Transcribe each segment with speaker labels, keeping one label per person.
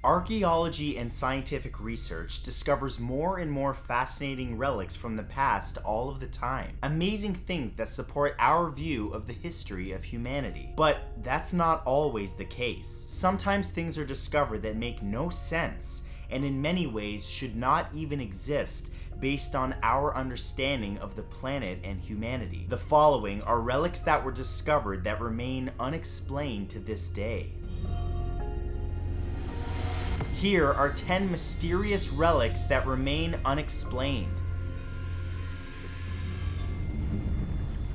Speaker 1: Archaeology and scientific research discovers more and more fascinating relics from the past all of the time. Amazing things that support our view of the history of humanity. But that's not always the case. Sometimes things are discovered that make no sense, and in many ways should not even exist based on our understanding of the planet and humanity. The following are relics that were discovered that remain unexplained to this day. Here are 10 mysterious relics that remain unexplained.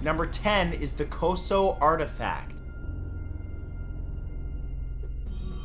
Speaker 1: Number 10 is the Coso Artifact.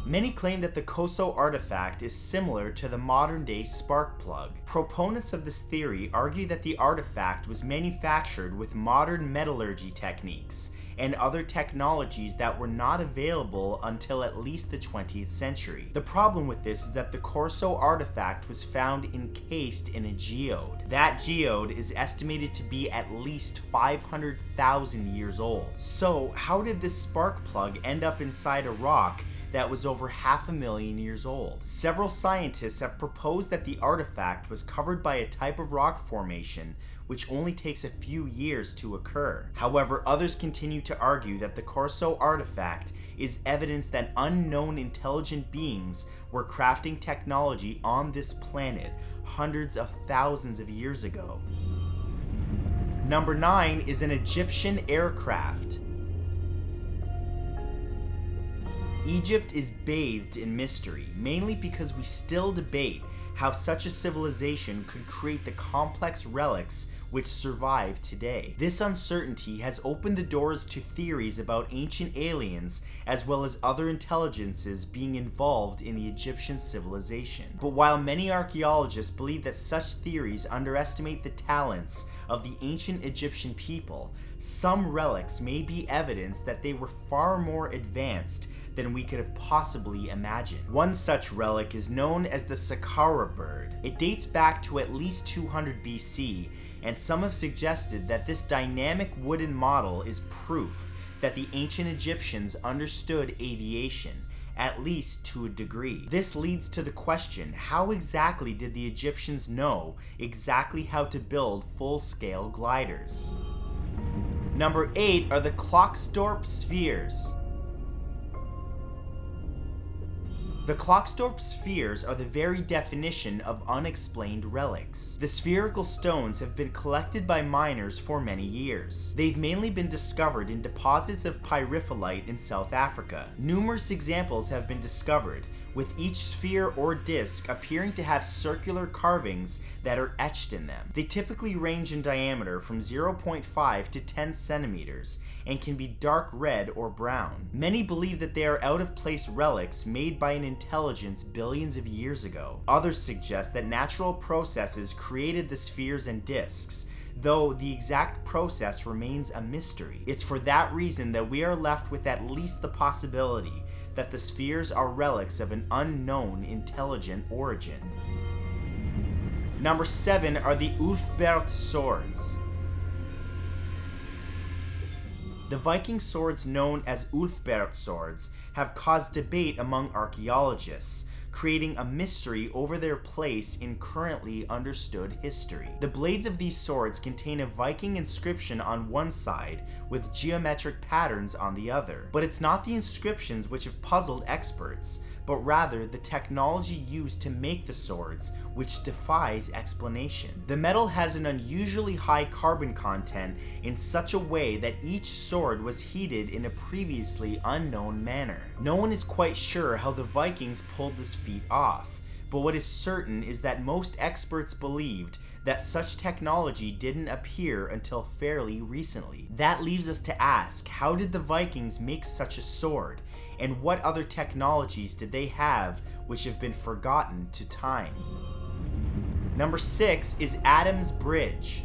Speaker 1: Many claim that the Coso Artifact is similar to the modern-day spark plug. Proponents of this theory argue that the artifact was manufactured with modern metallurgy techniques and other technologies that were not available until at least the 20th century. The problem with this is that the Coso Artifact was found encased in a geode. That geode is estimated to be at least 500,000 years old. So how did this spark plug end up inside a rock that was over 500,000 years old? Several scientists have proposed that the artifact was covered by a type of rock formation which only takes a few years to occur. However, others continue to argue that the Coso Artifact is evidence that unknown intelligent beings were crafting technology on this planet hundreds of thousands of years ago. Number 9 is an Egyptian aircraft. Egypt is bathed in mystery, mainly because we still debate how such a civilization could create the complex relics which survive today. This uncertainty has opened the doors to theories about ancient aliens as well as other intelligences being involved in the Egyptian civilization. But while many archaeologists believe that such theories underestimate the talents of the ancient Egyptian people, some relics may be evidence that they were far more advanced than we could have possibly imagined. One such relic is known as the Saqqara bird. It dates back to at least 200 BC, and some have suggested that this dynamic wooden model is proof that the ancient Egyptians understood aviation, at least to a degree. This leads to the question, how exactly did the Egyptians know exactly how to build full-scale gliders? Number 8 are the Klerksdorp Spheres. The Klerksdorp Spheres are the very definition of unexplained relics. The spherical stones have been collected by miners for many years. They've mainly been discovered in deposits of pyrophyllite in South Africa. Numerous examples have been discovered, with each sphere or disc appearing to have circular carvings that are etched in them. They typically range in diameter from 0.5 to 10 centimeters and can be dark red or brown. Many believe that they are out-of-place relics made by an intelligence billions of years ago. Others suggest that natural processes created the spheres and discs, though the exact process remains a mystery. It's for that reason that we are left with at least the possibility that the spheres are relics of an unknown intelligent origin. Number 7 are the Ulfbehrt Swords. The Viking swords known as Ulfbehrt Swords have caused debate among archaeologists, creating a mystery over their place in currently understood history. The blades of these swords contain a Viking inscription on one side with geometric patterns on the other. But it's not the inscriptions which have puzzled experts, but rather the technology used to make the swords, which defies explanation. The metal has an unusually high carbon content in such a way that each sword was heated in a previously unknown manner. No one is quite sure how the Vikings pulled this feat off, but what is certain is that most experts believed that such technology didn't appear until fairly recently. That leaves us to ask, how did the Vikings make such a sword? And what other technologies did they have which have been forgotten to time? Number 6 is Adam's Bridge.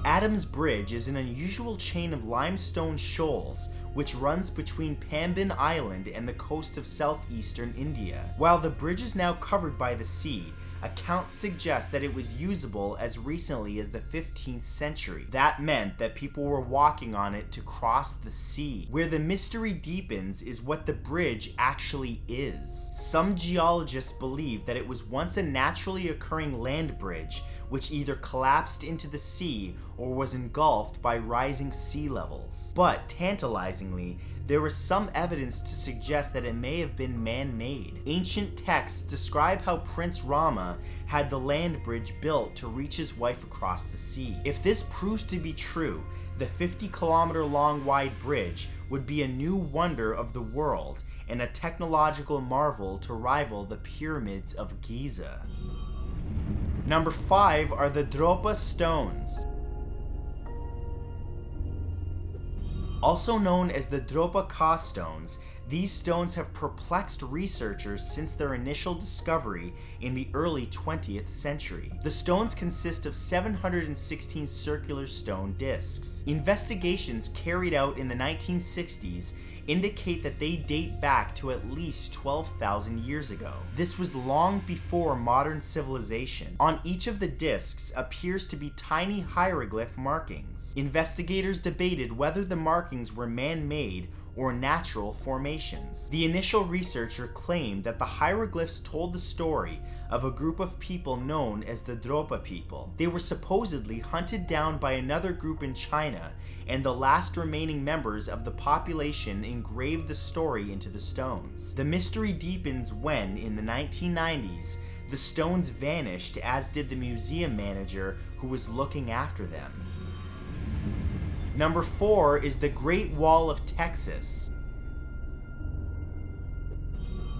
Speaker 1: Adam's Bridge is an unusual chain of limestone shoals which runs between Pambin Island and the coast of southeastern India. While the bridge is now covered by the sea, accounts suggest that it was usable as recently as the 15th century. That meant that people were walking on it to cross the sea. Where the mystery deepens is what the bridge actually is. Some geologists believe that it was once a naturally occurring land bridge which either collapsed into the sea or was engulfed by rising sea levels. But tantalizingly, there was some evidence to suggest that it may have been man-made. Ancient texts describe how Prince Rama had the land bridge built to reach his wife across the sea. If this proves to be true, the 50-kilometer-long wide bridge would be a new wonder of the world and a technological marvel to rival the pyramids of Giza. Number 5 are the Dropa Stones. Also known as the Dropa Stones, these stones have perplexed researchers since their initial discovery in the early 20th century. The stones consist of 716 circular stone discs. Investigations carried out in the 1960s indicate that they date back to at least 12,000 years ago. This was long before modern civilization. On each of the discs appears to be tiny hieroglyph markings. Investigators debated whether the markings were man-made or natural formations. The initial researcher claimed that the hieroglyphs told the story of a group of people known as the Dropa people. They were supposedly hunted down by another group in China, and the last remaining members of the population engraved the story into the stones. The mystery deepens when, in the 1990s, the stones vanished, as did the museum manager who was looking after them. Number 4 is the Great Wall of Texas.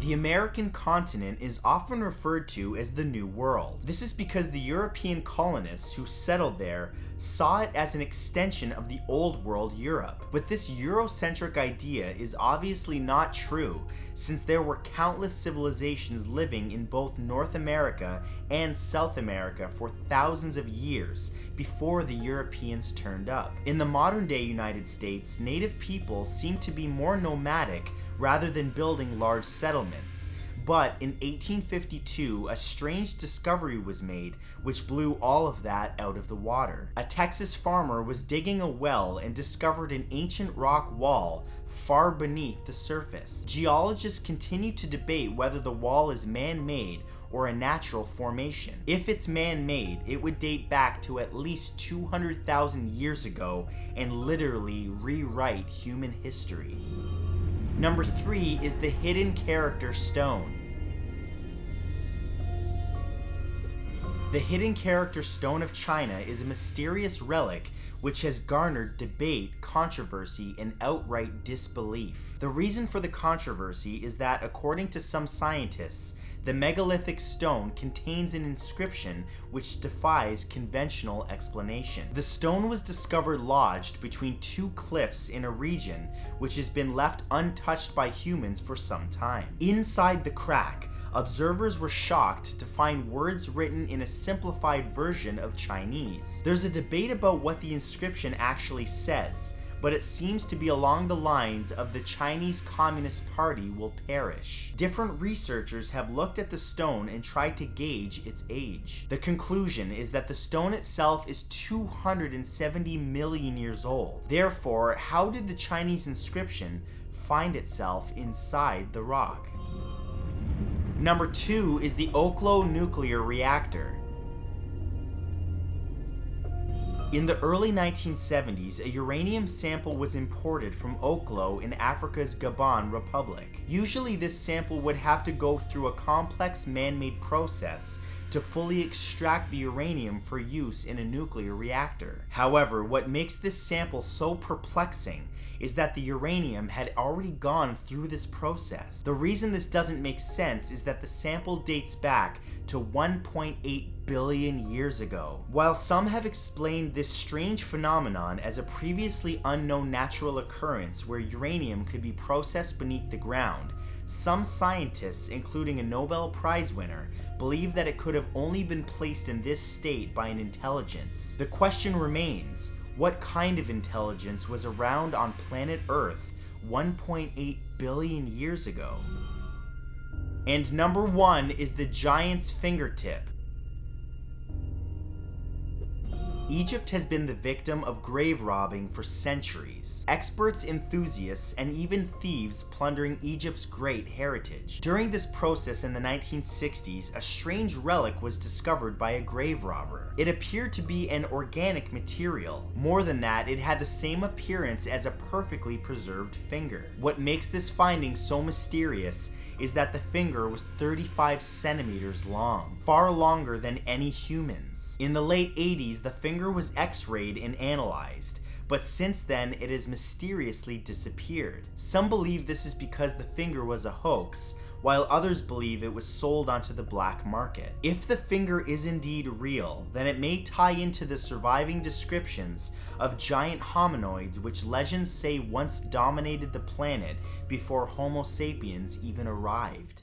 Speaker 1: The American continent is often referred to as the New World. This is because the European colonists who settled there saw it as an extension of the Old World Europe. But this Eurocentric idea is obviously not true, since there were countless civilizations living in both North America and South America for thousands of years before the Europeans turned up. In the modern-day United States, native people seem to be more nomadic rather than building large settlements. But in 1852, a strange discovery was made which blew all of that out of the water. A Texas farmer was digging a well and discovered an ancient rock wall far beneath the surface. Geologists continue to debate whether the wall is man-made or a natural formation. If it's man-made, it would date back to at least 200,000 years ago and literally rewrite human history. Number 3 is the Hidden Character Stone. The Hidden Character Stone of China is a mysterious relic which has garnered debate, controversy, and outright disbelief. The reason for the controversy is that, according to some scientists, the megalithic stone contains an inscription which defies conventional explanation. The stone was discovered lodged between two cliffs in a region which has been left untouched by humans for some time. Inside the crack, observers were shocked to find words written in a simplified version of Chinese. There's a debate about what the inscription actually says, but it seems to be along the lines of the Chinese Communist Party will perish. Different researchers have looked at the stone and tried to gauge its age. The conclusion is that the stone itself is 270 million years old. Therefore, how did the Chinese inscription find itself inside the rock? Number 2 is the Oklo nuclear reactor. In the early 1970s, a uranium sample was imported from Oklo in Africa's Gabon Republic. Usually this sample would have to go through a complex man-made process to fully extract the uranium for use in a nuclear reactor. However, what makes this sample so perplexing is that the uranium had already gone through this process. The reason this doesn't make sense is that the sample dates back to 1.8 billion years ago. While some have explained this strange phenomenon as a previously unknown natural occurrence where uranium could be processed beneath the ground, some scientists, including a Nobel Prize winner, believe that it could have only been placed in this state by an intelligence. The question remains, what kind of intelligence was around on planet Earth 1.8 billion years ago? And number 1 is the giant's fingertip. Egypt has been the victim of grave robbing for centuries. Experts, enthusiasts, and even thieves plundering Egypt's great heritage. During this process in the 1960s, a strange relic was discovered by a grave robber. It appeared to be an organic material. More than that, it had the same appearance as a perfectly preserved finger. What makes this finding so mysterious is that the finger was 35 centimeters long, far longer than any human's. In the late 80s, the finger was x-rayed and analyzed, but since then it has mysteriously disappeared. Some believe this is because the finger was a hoax, while others believe it was sold onto the black market. If the finger is indeed real, then it may tie into the surviving descriptions of giant hominoids which legends say once dominated the planet before Homo sapiens even arrived.